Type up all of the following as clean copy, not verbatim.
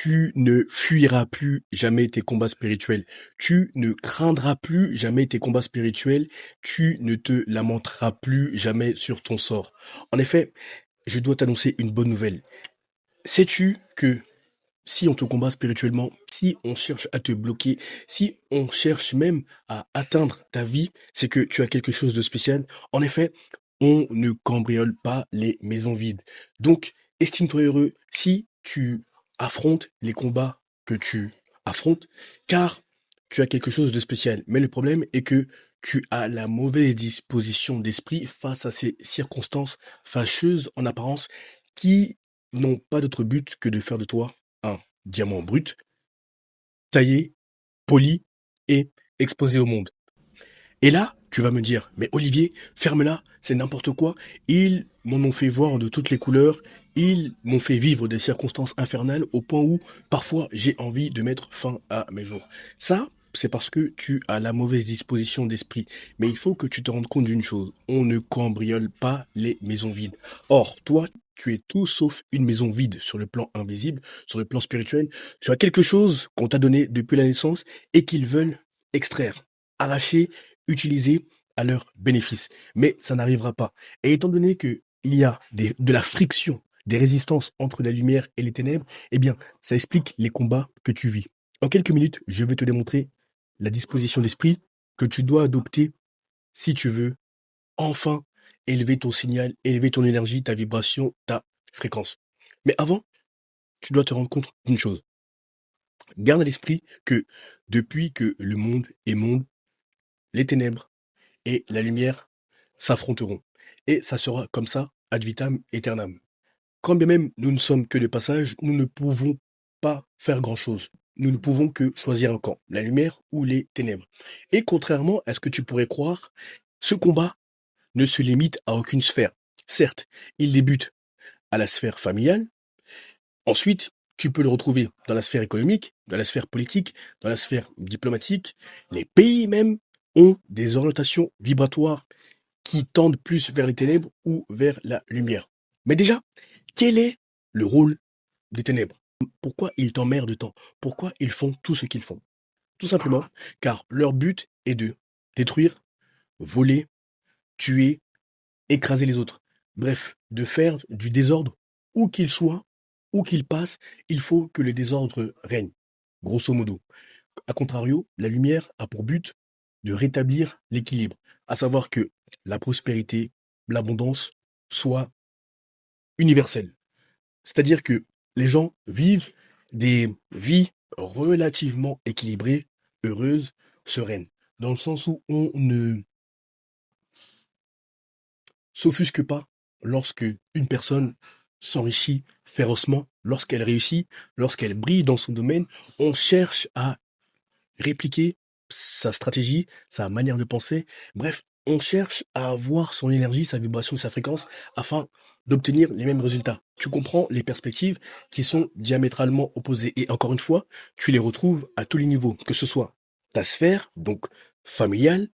Tu ne fuiras plus jamais tes combats spirituels. Tu ne craindras plus jamais tes combats spirituels. Tu ne te lamenteras plus jamais sur ton sort. En effet, je dois t'annoncer une bonne nouvelle. Sais-tu que si on te combat spirituellement, si on cherche à te bloquer, si on cherche même à atteindre ta vie, c'est que tu as quelque chose de spécial. En effet, on ne cambriole pas les maisons vides. Donc, estime-toi heureux si tu affrontes les combats que tu affrontes, car tu as quelque chose de spécial. Mais le problème est que tu as la mauvaise disposition d'esprit face à ces circonstances fâcheuses en apparence qui n'ont pas d'autre but que de faire de toi un diamant brut, taillé, poli et exposé au monde. Et là, tu vas me dire, mais Olivier, ferme-la, c'est n'importe quoi. Ils m'en ont fait voir de toutes les couleurs. Ils m'ont fait vivre des circonstances infernales au point où parfois j'ai envie de mettre fin à mes jours. Ça, c'est parce que tu as la mauvaise disposition d'esprit. Mais il faut que tu te rendes compte d'une chose. On ne cambriole pas les maisons vides. Or, toi, tu es tout sauf une maison vide sur le plan invisible, sur le plan spirituel. Tu as quelque chose qu'on t'a donné depuis la naissance et qu'ils veulent extraire, arracher, utiliser à leur bénéfice. Mais ça n'arrivera pas. Et étant donné que il y a de la friction, des résistances entre la lumière et les ténèbres, eh bien, ça explique les combats que tu vis. En quelques minutes, je vais te démontrer la disposition d'esprit que tu dois adopter si tu veux enfin élever ton signal, élever ton énergie, ta vibration, ta fréquence. Mais avant, tu dois te rendre compte d'une chose. Garde à l'esprit que depuis que le monde est monde, les ténèbres et la lumière s'affronteront. Et ça sera comme ça, ad vitam aeternam. Quand bien même nous ne sommes que de passage, nous ne pouvons pas faire grand-chose. Nous ne pouvons que choisir un camp, la lumière ou les ténèbres. Et contrairement à ce que tu pourrais croire, ce combat ne se limite à aucune sphère. Certes, il débute à la sphère familiale. Ensuite, tu peux le retrouver dans la sphère économique, dans la sphère politique, dans la sphère diplomatique. Les pays même ont des orientations vibratoires qui tendent plus vers les ténèbres ou vers la lumière. Mais déjà, quel est le rôle des ténèbres? Pourquoi ils t'emmerdent tant? Pourquoi ils font tout ce qu'ils font? Tout simplement car leur but est de détruire, voler, tuer, écraser les autres. Bref, de faire du désordre où qu'il soit, où qu'il passe, il faut que le désordre règne. Grosso modo. A contrario, la lumière a pour but de rétablir l'équilibre, à savoir que la prospérité, l'abondance soient universelles. C'est-à-dire que les gens vivent des vies relativement équilibrées, heureuses, sereines, dans le sens où on ne s'offusque pas lorsque une personne s'enrichit férocement, lorsqu'elle réussit, lorsqu'elle brille dans son domaine, on cherche à répliquer sa stratégie, sa manière de penser. Bref, on cherche à avoir son énergie, sa vibration, sa fréquence afin d'obtenir les mêmes résultats. Tu comprends les perspectives qui sont diamétralement opposées. Et encore une fois, tu les retrouves à tous les niveaux, que ce soit ta sphère, donc familiale,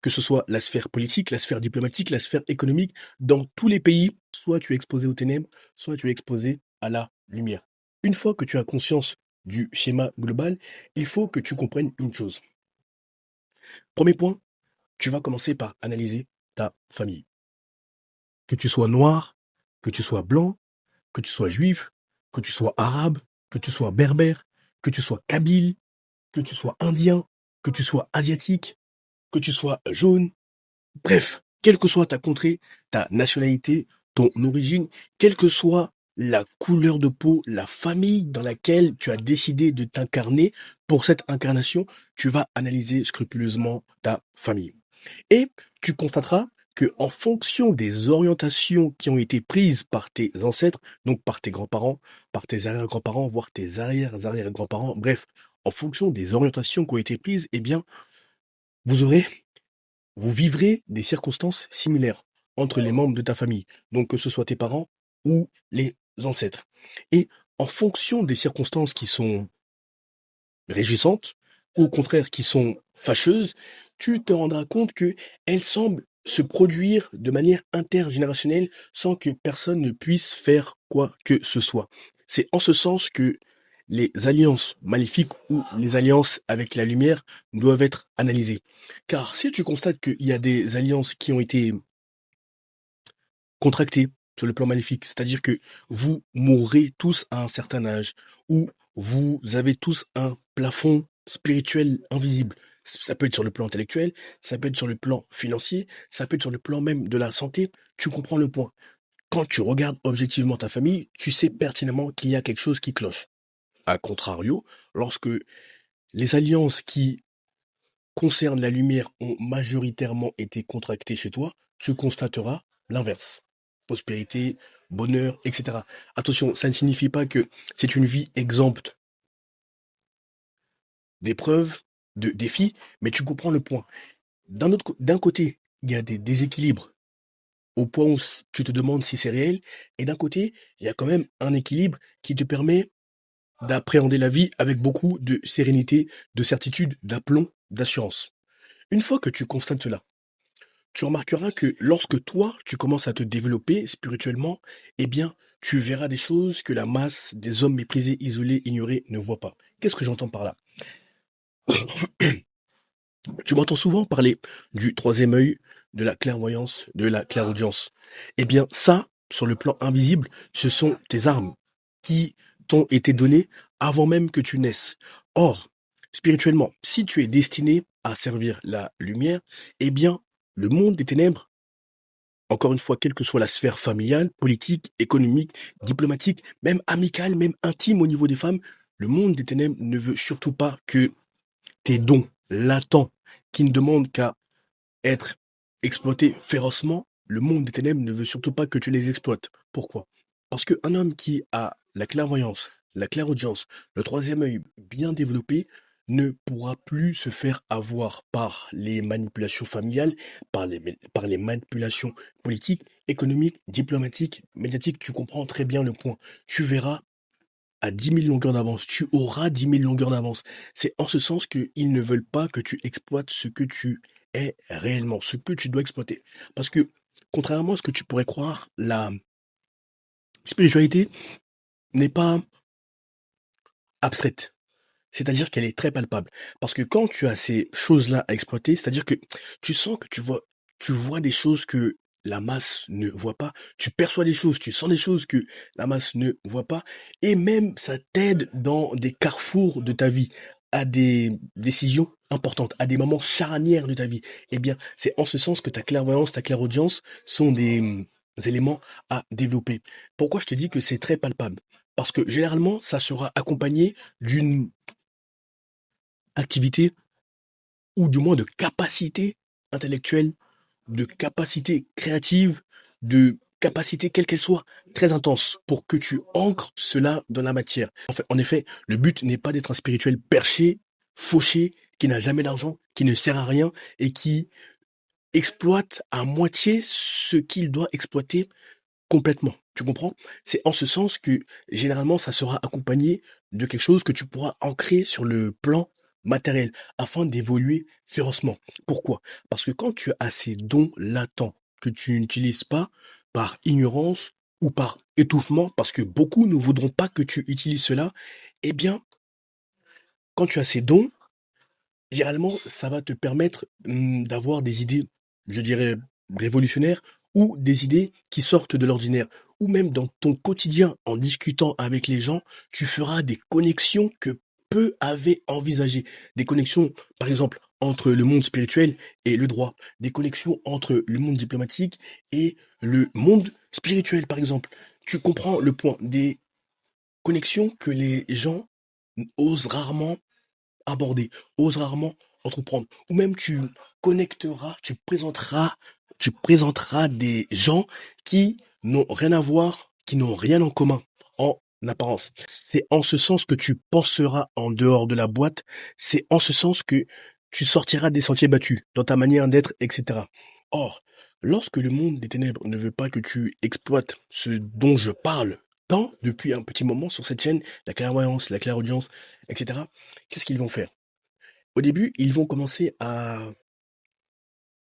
que ce soit la sphère politique, la sphère diplomatique, la sphère économique, dans tous les pays, soit tu es exposé aux ténèbres, soit tu es exposé à la lumière. Une fois que tu as conscience du schéma global, il faut que tu comprennes une chose. Premier point, tu vas commencer par analyser ta famille. Que tu sois noir, que tu sois blanc, que tu sois juif, que tu sois arabe, que tu sois berbère, que tu sois kabyle, que tu sois indien, que tu sois asiatique, que tu sois jaune, bref, quelle que soit ta contrée, ta nationalité, ton origine, quelle que soit la couleur de peau, la famille dans laquelle tu as décidé de t'incarner, pour cette incarnation, tu vas analyser scrupuleusement ta famille. Et tu constateras que en fonction des orientations qui ont été prises par tes ancêtres, donc par tes grands-parents, par tes arrière-grands-parents, voire tes arrière-arrière-grands-parents, bref, en fonction des orientations qui ont été prises, eh bien, vous aurez vous vivrez des circonstances similaires entre les membres de ta famille, donc que ce soit tes parents ou les ancêtres. Et en fonction des circonstances qui sont réjouissantes, ou au contraire qui sont fâcheuses, tu te rendras compte que elles semblent se produire de manière intergénérationnelle sans que personne ne puisse faire quoi que ce soit. C'est en ce sens que les alliances maléfiques ou les alliances avec la lumière doivent être analysées. Car si tu constates qu'il y a des alliances qui ont été contractées sur le plan maléfique, c'est-à-dire que vous mourrez tous à un certain âge, ou vous avez tous un plafond spirituel invisible. Ça peut être sur le plan intellectuel, ça peut être sur le plan financier, ça peut être sur le plan même de la santé, tu comprends le point. Quand tu regardes objectivement ta famille, tu sais pertinemment qu'il y a quelque chose qui cloche. A contrario, lorsque les alliances qui concernent la lumière ont majoritairement été contractées chez toi, tu constateras l'inverse. Prospérité, bonheur, etc. Attention, ça ne signifie pas que c'est une vie exempte d'épreuves, de défis, mais tu comprends le point. D'un côté, il y a des déséquilibres au point où tu te demandes si c'est réel, et d'un côté, il y a quand même un équilibre qui te permet d'appréhender la vie avec beaucoup de sérénité, de certitude, d'aplomb, d'assurance. Une fois que tu constates cela, tu remarqueras que lorsque toi, tu commences à te développer spirituellement, eh bien, tu verras des choses que la masse des hommes méprisés, isolés, ignorés ne voit pas. Qu'est-ce que j'entends par là? Tu m'entends souvent parler du troisième œil, de la clairvoyance, de la clairaudience. Eh bien, ça, sur le plan invisible, ce sont tes armes qui t'ont été données avant même que tu naisses. Or, spirituellement, si tu es destiné à servir la lumière, eh bien, le monde des ténèbres, encore une fois, quelle que soit la sphère familiale, politique, économique, diplomatique, même amicale, même intime au niveau des femmes, le monde des ténèbres ne veut surtout pas que tes dons latents qui ne demandent qu'à être exploités férocement, le monde des ténèbres ne veut surtout pas que tu les exploites. Pourquoi? Parce qu'un homme qui a la clairvoyance, la clairaudience, le troisième œil bien développé, ne pourra plus se faire avoir par les manipulations familiales, par les manipulations politiques, économiques, diplomatiques, médiatiques. Tu comprends très bien le point. Tu verras à 10 000 longueurs d'avance. Tu auras 10 000 longueurs d'avance. C'est en ce sens qu'ils ne veulent pas que tu exploites ce que tu es réellement, ce que tu dois exploiter. Parce que, contrairement à ce que tu pourrais croire, la spiritualité n'est pas abstraite. C'est-à-dire qu'elle est très palpable. Parce que quand tu as ces choses-là à exploiter, c'est-à-dire que tu sens que tu vois des choses que la masse ne voit pas, tu perçois des choses, tu sens des choses que la masse ne voit pas, et même ça t'aide dans des carrefours de ta vie, à des décisions importantes, à des moments charnières de ta vie. Eh bien, c'est en ce sens que ta clairvoyance, ta clairaudience sont des éléments à développer. Pourquoi je te dis que c'est très palpable? Parce que généralement, ça sera accompagné d'une activité ou du moins de capacité intellectuelle, de capacité créative, de capacité quelle qu'elle soit, très intense pour que tu ancres cela dans la matière. En effet, le but n'est pas d'être un spirituel perché, fauché, qui n'a jamais d'argent, qui ne sert à rien et qui exploite à moitié ce qu'il doit exploiter complètement. Tu comprends? C'est en ce sens que généralement ça sera accompagné de quelque chose que tu pourras ancrer sur le plan matériel afin d'évoluer férocement. Pourquoi? Parce que quand tu as ces dons latents que tu n'utilises pas par ignorance ou par étouffement, parce que beaucoup ne voudront pas que tu utilises cela, eh bien, quand tu as ces dons, généralement, ça va te permettre d'avoir des idées, je dirais, révolutionnaires ou des idées qui sortent de l'ordinaire. Ou même dans ton quotidien, en discutant avec les gens, tu feras des connexions que peu avaient envisagées. Des connexions, par exemple, entre le monde spirituel et le droit. Des connexions entre le monde diplomatique et le monde spirituel, par exemple. Tu comprends le point. Des connexions que les gens osent rarement aborder, ose rarement entreprendre. Ou même tu présenteras des gens qui n'ont rien à voir, qui n'ont rien en commun en apparence. C'est en ce sens que tu penseras en dehors de la boîte, c'est en ce sens que tu sortiras des sentiers battus dans ta manière d'être, etc. Or, lorsque le monde des ténèbres ne veut pas que tu exploites ce dont je parle tant depuis un petit moment sur cette chaîne, la clairvoyance, la clairaudience, etc., qu'est-ce qu'ils vont faire? Au début, ils vont commencer à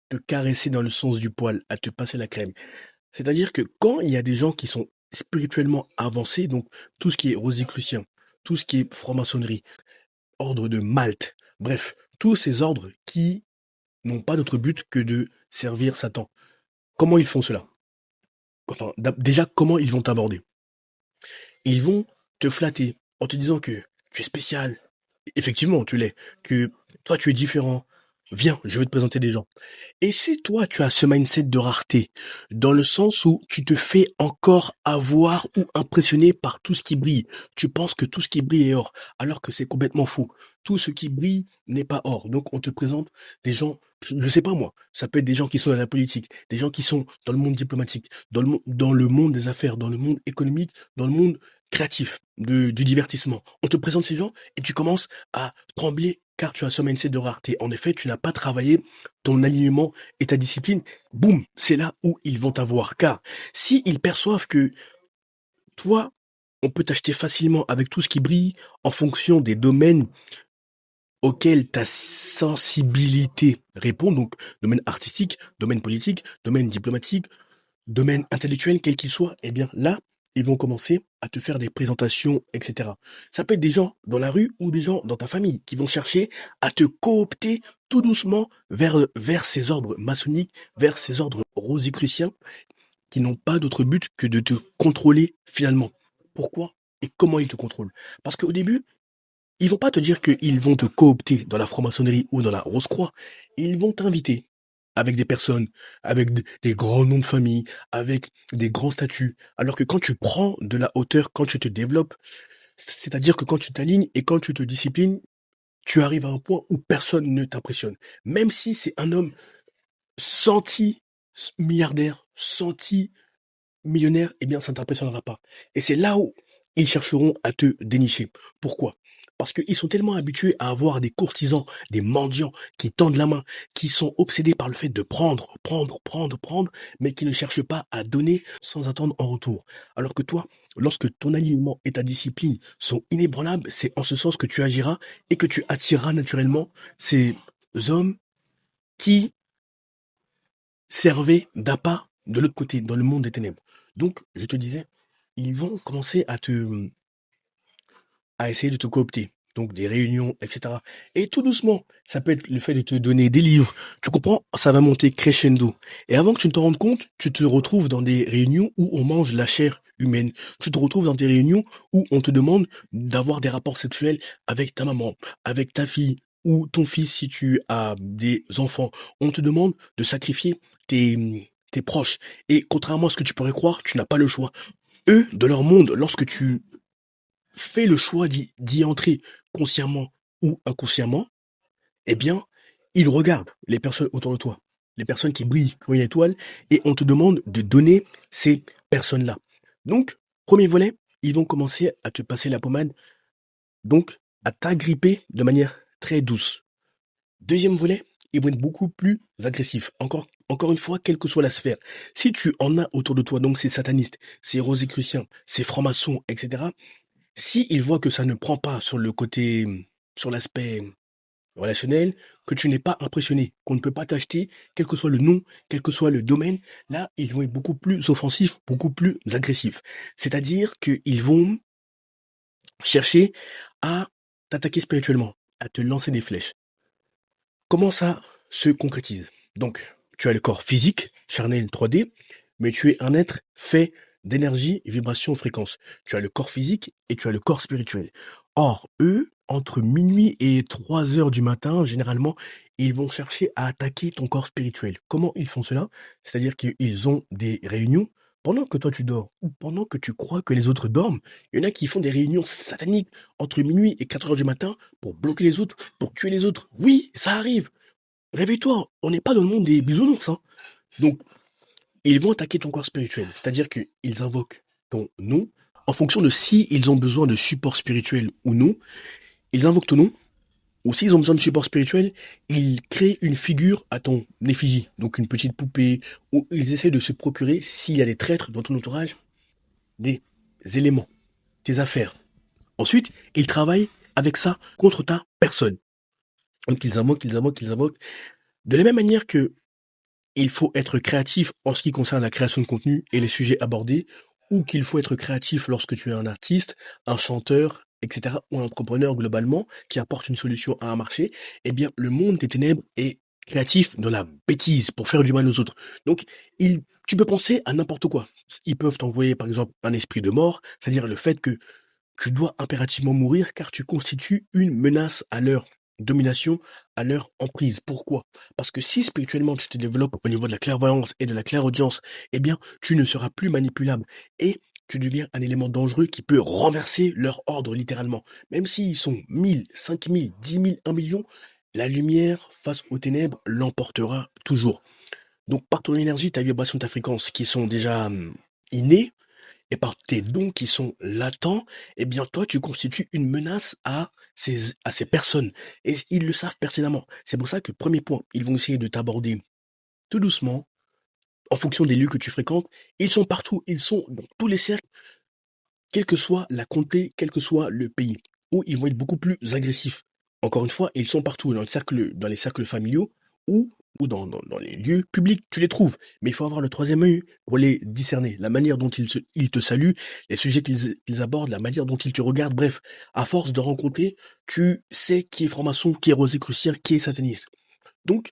te caresser dans le sens du poil, à te passer la crème. C'est-à-dire que quand il y a des gens qui sont spirituellement avancés, donc tout ce qui est rosicrucien, tout ce qui est franc-maçonnerie, ordre de Malte, bref, tous ces ordres qui n'ont pas d'autre but que de servir Satan. Comment ils font cela? Enfin, déjà, comment ils vont t'aborder? Ils vont te flatter en te disant que tu es spécial. Effectivement, tu l'es. Que toi, tu es différent. Viens, je vais te présenter des gens. Et si toi, tu as ce mindset de rareté, dans le sens où tu te fais encore avoir ou impressionner par tout ce qui brille, tu penses que tout ce qui brille est or, alors que c'est complètement faux. Tout ce qui brille n'est pas or. Donc, on te présente des gens, je sais pas moi, ça peut être des gens qui sont dans la politique, des gens qui sont dans le monde diplomatique, dans le monde des affaires, dans le monde économique, dans le monde créatif, du divertissement. On te présente ces gens et tu commences à trembler car tu as ce mindset de rareté. En effet, tu n'as pas travaillé ton alignement et ta discipline. Boum, c'est là où ils vont t'avoir. Car si ils perçoivent que toi, on peut t'acheter facilement avec tout ce qui brille en fonction des domaines auxquels ta sensibilité répond, donc domaine artistique, domaine politique, domaine diplomatique, domaine intellectuel, quel qu'il soit, eh bien là, ils vont commencer à te faire des présentations, etc. Ça peut être des gens dans la rue ou des gens dans ta famille qui vont chercher à te coopter tout doucement vers ces ordres maçonniques, vers ces ordres rosicruciens qui n'ont pas d'autre but que de te contrôler finalement. Pourquoi et comment ils te contrôlent? Parce qu'au début, ils vont pas te dire qu'ils vont te coopter dans la franc-maçonnerie ou dans la Rose-Croix. Ils vont t'inviter avec des personnes, avec des grands noms de famille, avec des grands statuts. Alors que quand tu prends de la hauteur, quand tu te développes, c'est-à-dire que quand tu t'alignes et quand tu te disciplines, tu arrives à un point où personne ne t'impressionne. Même si c'est un homme senti-milliardaire, senti-millionnaire, eh bien, ça ne t'impressionnera pas. Et c'est là où ils chercheront à te dénicher. Pourquoi? Parce qu'ils sont tellement habitués à avoir des courtisans, des mendiants qui tendent la main, qui sont obsédés par le fait de prendre, mais qui ne cherchent pas à donner sans attendre en retour. Alors que toi, lorsque ton alignement et ta discipline sont inébranlables, c'est en ce sens que tu agiras et que tu attireras naturellement ces hommes qui servaient d'appât de l'autre côté, dans le monde des ténèbres. Donc, je te disais, ils vont commencer à essayer de te coopter. Donc des réunions, etc. Et tout doucement, ça peut être le fait de te donner des livres. Tu comprends? Ça va monter crescendo. Et avant que tu ne te rendes compte, tu te retrouves dans des réunions où on mange la chair humaine. Tu te retrouves dans des réunions où on te demande d'avoir des rapports sexuels avec ta maman, avec ta fille ou ton fils si tu as des enfants. On te demande de sacrifier tes proches. Et contrairement à ce que tu pourrais croire, tu n'as pas le choix. Eux, de leur monde, lorsque tu fais le choix d'y entrer consciemment ou inconsciemment, eh bien, ils regardent les personnes autour de toi, les personnes qui brillent comme une étoile, et on te demande de donner ces personnes-là. Donc, premier volet, ils vont commencer à te passer la pommade, donc à t'agripper de manière très douce. Deuxième volet, ils vont être beaucoup plus agressifs. Encore une fois, quelle que soit la sphère. Si tu en as autour de toi, donc ces satanistes, ces rosicruciens, ces francs-maçons, etc., si ils voient que ça ne prend pas sur le côté, sur l'aspect relationnel, que tu n'es pas impressionné, qu'on ne peut pas t'acheter, quel que soit le nom, quel que soit le domaine, là, ils vont être beaucoup plus offensifs, beaucoup plus agressifs. C'est-à-dire qu'ils vont chercher à t'attaquer spirituellement, à te lancer des flèches. Comment ça se concrétise? Donc, tu as le corps physique, charnel 3D, mais tu es un être fait d'énergie, vibration, fréquence. Tu as le corps physique et tu as le corps spirituel. Or, eux, entre minuit et 3 heures du matin, généralement, ils vont chercher à attaquer ton corps spirituel. Comment ils font cela? C'est-à-dire qu'ils ont des réunions pendant que toi tu dors ou pendant que tu crois que les autres dorment. Il y en a qui font des réunions sataniques entre minuit et 4 heures du matin pour bloquer les autres, pour tuer les autres. Oui, ça arrive. Réveille-toi, on n'est pas dans le monde des bisounours, hein. Donc, ils vont attaquer ton corps spirituel. C'est-à-dire qu'ils invoquent ton nom en fonction de si ils ont besoin de support spirituel ou non. Ils invoquent ton nom, ou s'ils ont besoin de support spirituel, ils créent une figure à ton effigie, donc une petite poupée, ou ils essaient de se procurer, s'il y a des traîtres dans ton entourage, des éléments, tes affaires. Ensuite, ils travaillent avec ça contre ta personne. Donc ils invoquent. De la même manière que il faut être créatif en ce qui concerne la création de contenu et les sujets abordés, ou qu'il faut être créatif lorsque tu es un artiste, un chanteur, etc., ou un entrepreneur globalement qui apporte une solution à un marché, eh bien, le monde des ténèbres est créatif dans la bêtise pour faire du mal aux autres. Donc, tu peux penser à n'importe quoi. Ils peuvent t'envoyer, par exemple, un esprit de mort, c'est-à-dire le fait que tu dois impérativement mourir car tu constitues une menace à leur domination, à leur emprise. Pourquoi? Parce que si spirituellement tu te développes au niveau de la clairvoyance et de la clairaudience, eh bien, tu ne seras plus manipulable et tu deviens un élément dangereux qui peut renverser leur ordre littéralement. Même s'ils sont 1000, 5000, 10 000, 1 million, la lumière face aux ténèbres l'emportera toujours. Donc par ton énergie, ta vibration, ta fréquence qui sont déjà innées, et par tes dons qui sont latents, eh bien toi tu constitues une menace à ces personnes. Et ils le savent pertinemment. C'est pour ça que premier point, ils vont essayer de t'aborder tout doucement, en fonction des lieux que tu fréquentes. Ils sont partout, ils sont dans tous les cercles, quelle que soit la comté, quel que soit le pays, où ils vont être beaucoup plus agressifs. Encore une fois, ils sont partout, dans les cercles familiaux ou, ou dans les lieux publics, tu les trouves. Mais il faut avoir le troisième œil pour les discerner. La manière dont ils te saluent, les sujets qu'ils abordent, la manière dont ils te regardent. Bref, à force de rencontrer, tu sais qui est franc-maçon, qui est rosicrucière, qui est sataniste. Donc,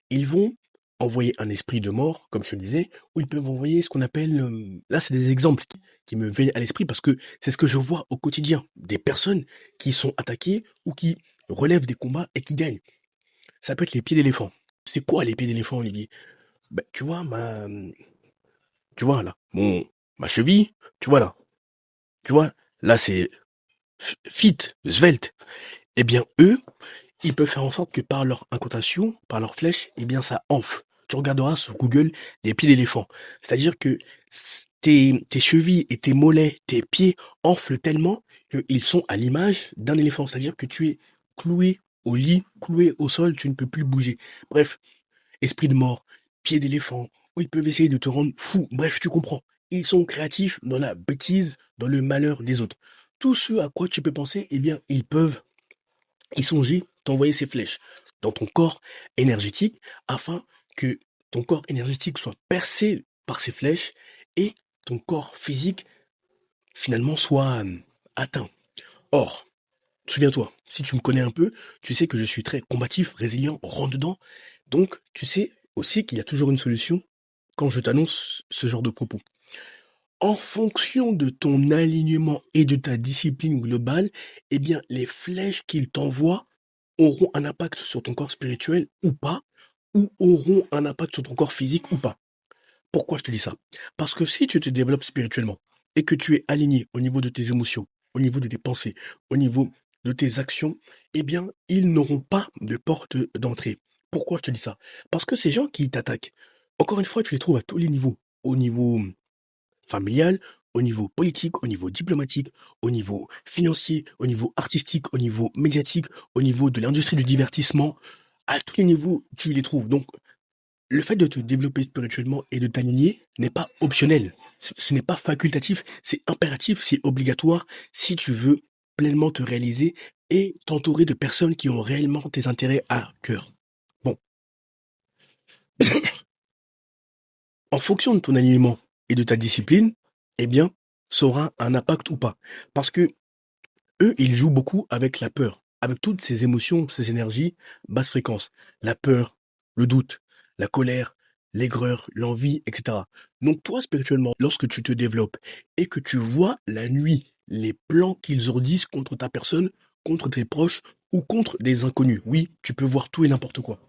ils vont envoyer un esprit de mort, comme je te le disais, ou ils peuvent envoyer ce qu'on appelle... là, c'est des exemples qui me viennent à l'esprit parce que c'est ce que je vois au quotidien. Des personnes qui sont attaquées ou qui relèvent des combats et qui gagnent. Ça peut être les pieds d'éléphant. C'est quoi les pieds d'éléphant, Olivier? Ben, tu vois là, ma cheville, tu vois là, tu vois, là c'est fit, svelte. Eh bien, eux, ils peuvent faire en sorte que par leur incantation, par leur flèche, eh bien, ça enfle. Tu regarderas sur Google des pieds d'éléphant. C'est-à-dire que tes chevilles et tes mollets, tes pieds enflent tellement qu'ils sont à l'image d'un éléphant. C'est-à-dire que tu es cloué au lit, cloué au sol, tu ne peux plus bouger. Bref, esprit de mort, pieds d'éléphant, ou ils peuvent essayer de te rendre fou. Bref, tu comprends. Ils sont créatifs dans la bêtise, dans le malheur des autres. Tout ce à quoi tu peux penser, eh bien, ils peuvent y songer t'envoyer ces flèches dans ton corps énergétique afin que ton corps énergétique soit percé par ces flèches et ton corps physique finalement soit atteint. Or, souviens-toi, si tu me connais un peu, tu sais que je suis très combatif, résilient, rentre-dedans. Donc, tu sais aussi qu'il y a toujours une solution quand je t'annonce ce genre de propos. En fonction de ton alignement et de ta discipline globale, eh bien, les flèches qu'il t'envoie auront un impact sur ton corps spirituel ou pas, ou auront un impact sur ton corps physique ou pas. Pourquoi je te dis ça? Parce que si tu te développes spirituellement et que tu es aligné au niveau de tes émotions, au niveau de tes pensées, au niveau de tes actions, eh bien, ils n'auront pas de porte d'entrée. Pourquoi je te dis ça? Parce que ces gens qui t'attaquent, encore une fois, tu les trouves à tous les niveaux. Au niveau familial, au niveau politique, au niveau diplomatique, au niveau financier, au niveau artistique, au niveau médiatique, au niveau de l'industrie du divertissement. À tous les niveaux, tu les trouves. Donc, le fait de te développer spirituellement et de t'aligner n'est pas optionnel. Ce n'est pas facultatif, c'est impératif, c'est obligatoire si tu veux pleinement te réaliser et t'entourer de personnes qui ont réellement tes intérêts à cœur. Bon, en fonction de ton alignement et de ta discipline, eh bien, ça aura un impact ou pas. Parce que eux, ils jouent beaucoup avec la peur, avec toutes ces émotions, ces énergies, basse fréquence. La peur, le doute, la colère, l'aigreur, l'envie, etc. Donc toi, spirituellement, lorsque tu te développes et que tu vois la nuit les plans qu'ils ordissent contre ta personne, contre tes proches ou contre des inconnus, oui, tu peux voir tout et n'importe quoi.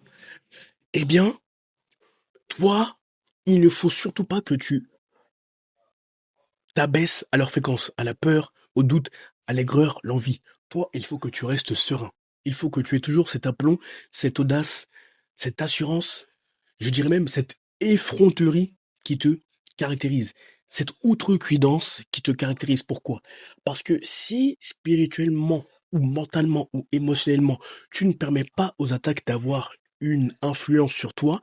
Eh bien, toi, il ne faut surtout pas que tu t'abaisses à leur fréquence, à la peur, au doute, à l'aigreur, l'envie. Toi, il faut que tu restes serein. Il faut que tu aies toujours cet aplomb, cette audace, cette assurance, je dirais même cette effronterie qui te caractérise. Cette outrecuidance qui te caractérise. Pourquoi? Parce que si spirituellement ou mentalement ou émotionnellement, tu ne permets pas aux attaques d'avoir une influence sur toi,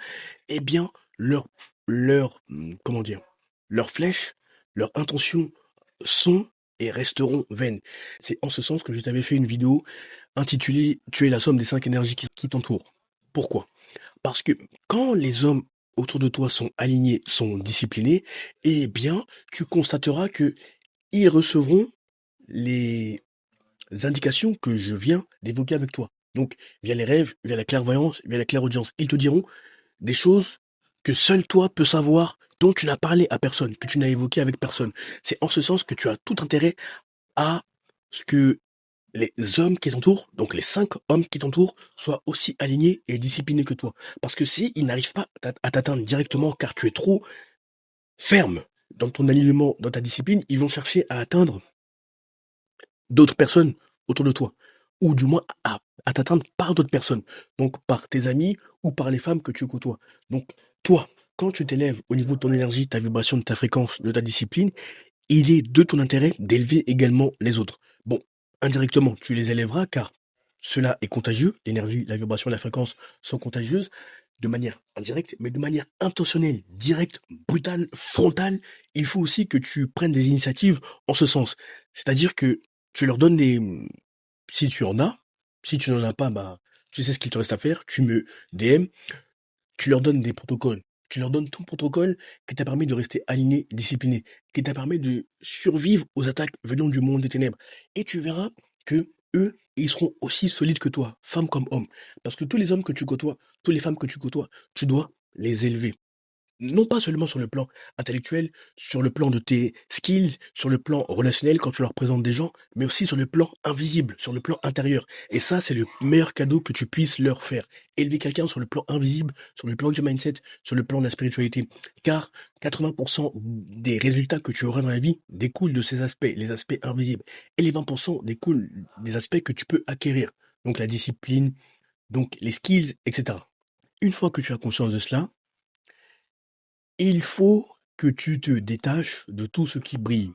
eh bien, comment dire, leurs flèches, leurs intentions sont et resteront vaines. C'est en ce sens que je t'avais fait une vidéo intitulée Tu es la somme des 5 énergies qui t'entourent. Pourquoi? Parce que quand les hommes autour de toi sont alignés, sont disciplinés, eh bien, tu constateras que ils recevront les indications que je viens d'évoquer avec toi. Donc, via les rêves, via la clairvoyance, via la clairaudience, ils te diront des choses que seul toi peux savoir, dont tu n'as parlé à personne, que tu n'as évoqué avec personne. C'est en ce sens que tu as tout intérêt à ce que les hommes qui t'entourent, donc les 5 hommes qui t'entourent, soient aussi alignés et disciplinés que toi. Parce que si ils n'arrivent pas à t'atteindre directement car tu es trop ferme dans ton alignement, dans ta discipline, ils vont chercher à atteindre d'autres personnes autour de toi. Ou du moins à t'atteindre par d'autres personnes. Donc par tes amis ou par les femmes que tu côtoies. Donc toi, quand tu t'élèves au niveau de ton énergie, ta vibration, de ta fréquence, de ta discipline, il est de ton intérêt d'élever également les autres. Bon, indirectement, tu les élèveras car cela est contagieux. L'énergie, la vibration, la fréquence sont contagieuses de manière indirecte, mais de manière intentionnelle, directe, brutale, frontale. Il faut aussi que tu prennes des initiatives en ce sens. C'est-à-dire que tu leur donnes des, si tu en as, si tu n'en as pas, bah, tu sais ce qu'il te reste à faire, tu me DM, tu leur donnes des protocoles. Tu leur donnes ton protocole qui t'a permis de rester aligné, discipliné, qui t'a permis de survivre aux attaques venant du monde des ténèbres. Et tu verras que eux, ils seront aussi solides que toi, femmes comme hommes. Parce que tous les hommes que tu côtoies, toutes les femmes que tu côtoies, tu dois les élever. Non pas seulement sur le plan intellectuel, sur le plan de tes skills, sur le plan relationnel quand tu leur présentes des gens, mais aussi sur le plan invisible, sur le plan intérieur. Et ça, c'est le meilleur cadeau que tu puisses leur faire. Élever quelqu'un sur le plan invisible, sur le plan du mindset, sur le plan de la spiritualité. Car 80% des résultats que tu auras dans la vie découlent de ces aspects, les aspects invisibles. Et les 20% découlent des aspects que tu peux acquérir. Donc la discipline, donc les skills, etc. Une fois que tu as conscience de cela, il faut que tu te détaches de tout ce qui brille.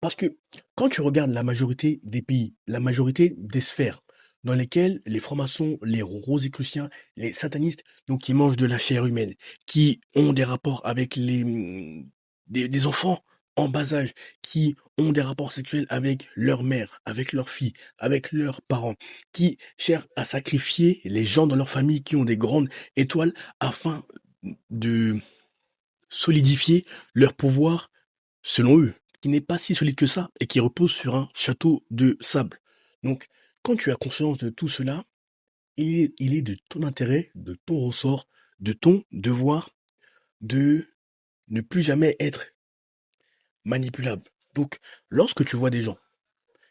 Parce que quand tu regardes la majorité des pays, la majorité des sphères dans lesquelles les francs-maçons, les rosicruciens, les satanistes, donc qui mangent de la chair humaine, qui ont des rapports avec des enfants en bas âge, qui ont des rapports sexuels avec leur mère, avec leur fille, avec leurs parents, qui cherchent à sacrifier les gens dans leur famille qui ont des grandes étoiles afin de solidifier leur pouvoir selon eux, qui n'est pas si solide que ça et qui repose sur un château de sable. Donc, quand tu as conscience de tout cela, il est de ton intérêt, de ton ressort, de ton devoir de ne plus jamais être manipulable. Donc, lorsque tu vois des gens,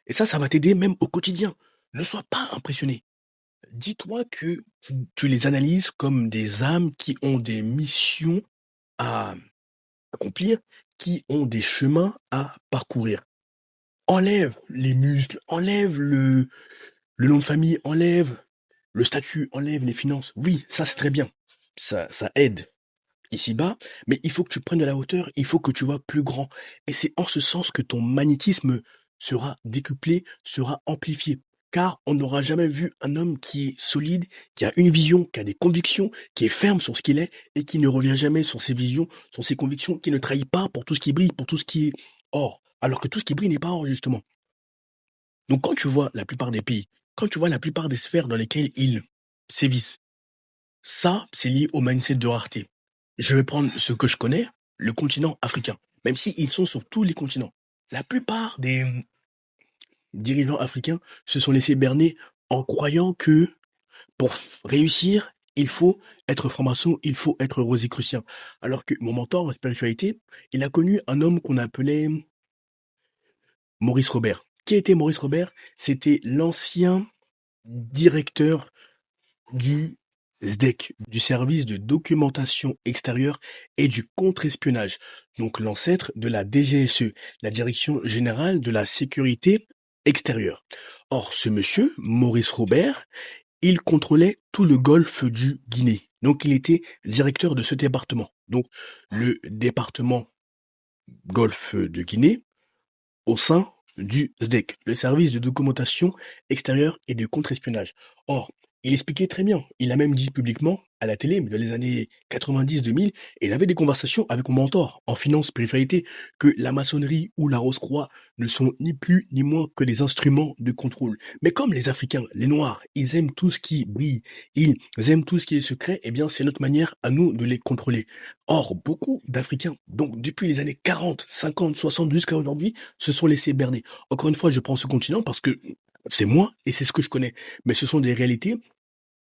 et ça va t'aider même au quotidien, ne sois pas impressionné. Dis-toi que tu les analyses comme des âmes qui ont des missions à accomplir, qui ont des chemins à parcourir. Enlève les muscles, enlève le nom de famille, enlève le statut, enlève les finances. Oui, ça c'est très bien. Ça aide ici-bas, mais il faut que tu prennes de la hauteur, il faut que tu vois plus grand. Et c'est en ce sens que ton magnétisme sera décuplé, sera amplifié. Car on n'aura jamais vu un homme qui est solide, qui a une vision, qui a des convictions, qui est ferme sur ce qu'il est et qui ne revient jamais sur ses visions, sur ses convictions, qui ne trahit pas pour tout ce qui brille, pour tout ce qui est or. Alors que tout ce qui brille n'est pas or, justement. Donc quand tu vois la plupart des pays, quand tu vois la plupart des sphères dans lesquelles ils sévissent, ça, c'est lié au mindset de rareté. Je vais prendre ce que je connais, le continent africain. Même si ils sont sur tous les continents. La plupart des dirigeants africains se sont laissés berner en croyant que pour réussir, il faut être franc-maçon, il faut être rosicrucien. Alors que mon mentor en spiritualité, il a connu un homme qu'on appelait Maurice Robert. Qui était Maurice Robert? C'était l'ancien directeur du SDEC, du service de documentation extérieure et du contre-espionnage. Donc l'ancêtre de la DGSE, la Direction Générale de la Sécurité Extérieure. Or, ce monsieur, Maurice Robert, il contrôlait tout le golfe du Guinée. Donc il était directeur de ce département. Donc le département golfe de Guinée au sein du SDEC, le service de documentation extérieure et de contre-espionnage. Or, il expliquait très bien, il a même dit publiquement à la télé, mais dans les années 90-2000, et il avait des conversations avec mon mentor en finance spiritualité, que la maçonnerie ou la Rose-Croix ne sont ni plus ni moins que des instruments de contrôle. Mais comme les Africains, les Noirs, ils aiment tout ce qui brille, ils aiment tout ce qui est secret, eh bien c'est notre manière à nous de les contrôler. Or, beaucoup d'Africains, donc depuis les années 40, 50, 60 jusqu'à aujourd'hui, se sont laissés berner. Encore une fois, je prends ce continent parce que C'est moi et c'est ce que je connais. Mais ce sont des réalités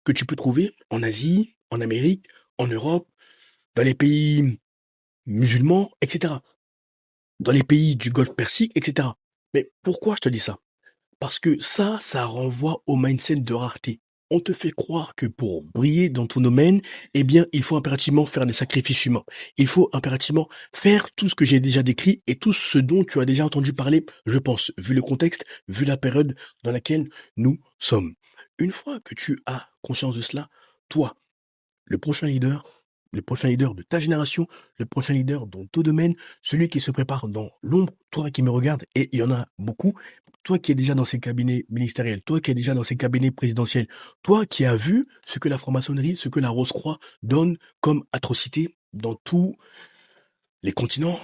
que tu peux trouver en Asie, en Amérique, en Europe, dans les pays musulmans, etc. Dans les pays du Golfe Persique, etc. Mais pourquoi je te dis ça? Parce que ça renvoie au mindset de rareté. On te fait croire que pour briller dans ton domaine, eh bien, il faut impérativement faire des sacrifices humains. Il faut impérativement faire tout ce que j'ai déjà décrit et tout ce dont tu as déjà entendu parler, je pense, vu le contexte, vu la période dans laquelle nous sommes. Une fois que tu as conscience de cela, toi, le prochain leader de ta génération, le prochain leader dans ton domaine, celui qui se prépare dans l'ombre, toi qui me regardes, et il y en a beaucoup, toi qui es déjà dans ces cabinets ministériels, toi qui es déjà dans ces cabinets présidentiels, toi qui as vu ce que la franc-maçonnerie, ce que la Rose-Croix donne comme atrocité dans tous les continents,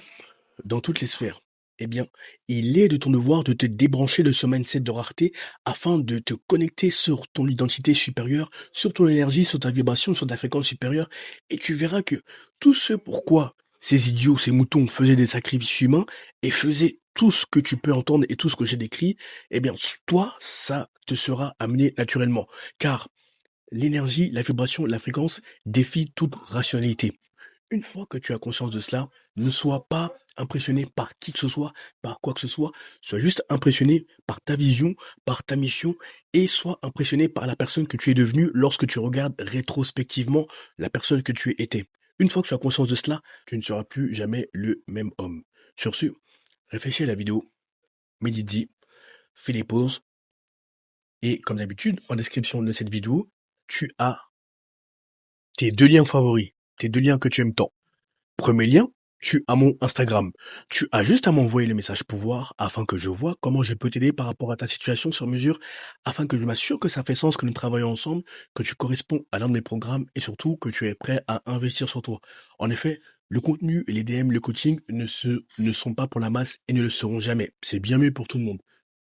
dans toutes les sphères. Eh bien, il est de ton devoir de te débrancher de ce mindset de rareté afin de te connecter sur ton identité supérieure, sur ton énergie, sur ta vibration, sur ta fréquence supérieure, et tu verras que tout ce pourquoi ces idiots, ces moutons faisaient des sacrifices humains et faisaient tout ce que tu peux entendre et tout ce que j'ai décrit, eh bien, toi, ça te sera amené naturellement. Car l'énergie, la vibration, la fréquence défient toute rationalité. Une fois que tu as conscience de cela, ne sois pas impressionné par qui que ce soit, par quoi que ce soit, sois juste impressionné par ta vision, par ta mission, et sois impressionné par la personne que tu es devenue lorsque tu regardes rétrospectivement la personne que tu étais. Une fois que tu as conscience de cela, tu ne seras plus jamais le même homme. Sur ce, réfléchis à la vidéo, médite-y, fais les pauses, et comme d'habitude, en description de cette vidéo, tu as tes 2 liens favoris, tes 2 liens que tu aimes tant. Premier lien, tu as mon Instagram. Tu as juste à m'envoyer le message pouvoir afin que je vois comment je peux t'aider par rapport à ta situation sur mesure, afin que je m'assure que ça fait sens que nous travaillons ensemble, que tu corresponds à l'un de mes programmes et surtout que tu es prêt à investir sur toi. En effet, le contenu et les DM, le coaching ne sont pas pour la masse et ne le seront jamais. C'est bien mieux pour tout le monde.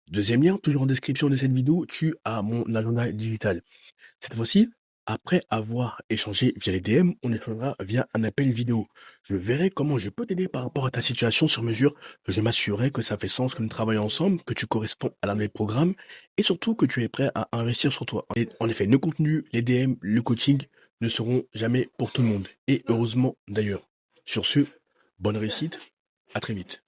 Deuxième lien, toujours en description de cette vidéo, tu as mon agenda digital. Cette fois-ci, après avoir échangé via les DM, on échangera via un appel vidéo. Je verrai comment je peux t'aider par rapport à ta situation sur mesure, que je m'assurerai que ça fait sens que nous travaillons ensemble, que tu corresponds à l'un des programmes et surtout que tu es prêt à investir sur toi. Et en effet, le contenu, les DM, le coaching ne seront jamais pour tout le monde. Et heureusement d'ailleurs. Sur ce, bonne réussite, à très vite.